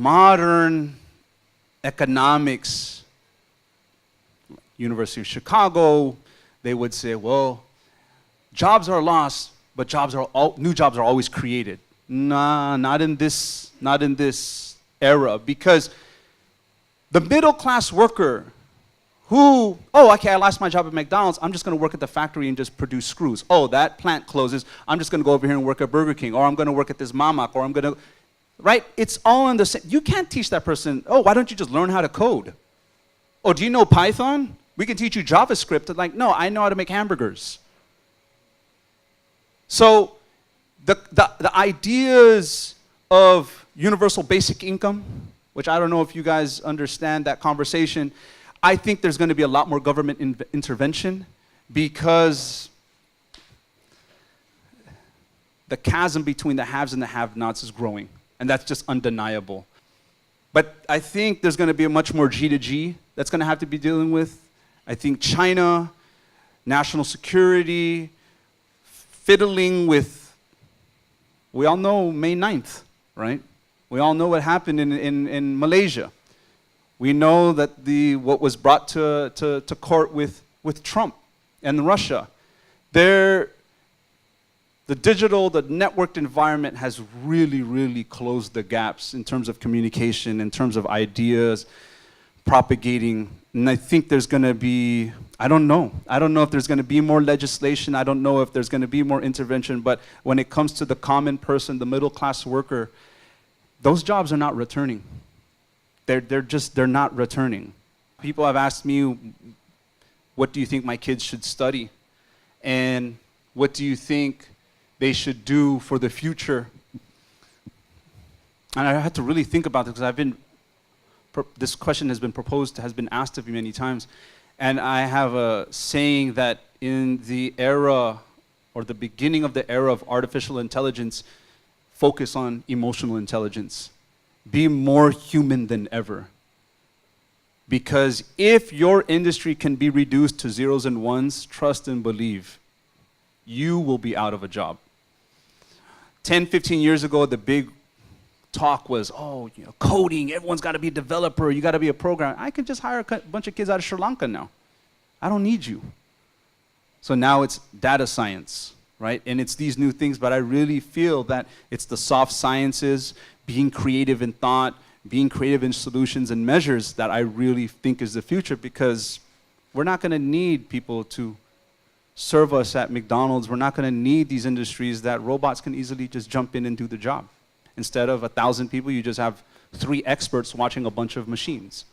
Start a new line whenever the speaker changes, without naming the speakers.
modern economics, University of Chicago, they would say, well, jobs are lost, but new jobs are always created. Nah, not in this era, because the middle class worker who, oh, okay, I lost my job at McDonald's, I'm just going to work at the factory and just produce screws. Oh, that plant closes, I'm just going to go over here and work at Burger King, or I'm going to work at this Mamak, or I'm going to, right? It's all in the same. You can't teach that person, oh, why don't you just learn how to code? Oh, do you know Python? We can teach you JavaScript. Like, no, I know how to make hamburgers. So the ideas of universal basic income, which I don't know if you guys understand that conversation, I think there's going to be a lot more government intervention, because the chasm between the haves and the have-nots is growing, and that's just undeniable. But I think there's going to be a much more G to G that's going to have to be dealing with. I think China, national security, fiddling with, we all know May 9th, right? We all know what happened in Malaysia. We know that what was brought to court with Trump and Russia. The networked environment has really, really closed the gaps in terms of communication, in terms of ideas, propagating. And I think there's going to be, I don't know if there's going to be more legislation. I don't know if there's going to be more intervention. But when it comes to the common person, the middle class worker, those jobs are not returning. They're not returning. People have asked me, what do you think my kids should study? And what do you think they should do for the future? And I had to really think about this, because this question has been proposed, has been asked of me many times. And I have a saying that in the era, or the beginning of the era of artificial intelligence, focus on emotional intelligence. Be more human than ever. Because if your industry can be reduced to zeros and ones, trust and believe, you will be out of a job. 10, 15 years ago, the big talk was, oh, coding, everyone's got to be a developer, you got to be a programmer. I could just hire a bunch of kids out of Sri Lanka now. I don't need you. So now it's data science, right? And it's these new things, but I really feel that it's the soft sciences, being creative in thought, being creative in solutions and measures, that I really think is the future, because we're not going to need people to serve us at McDonald's. We're not going to need these industries that robots can easily just jump in and do the job. Instead of 1,000 people, you just have 3 experts watching a bunch of machines.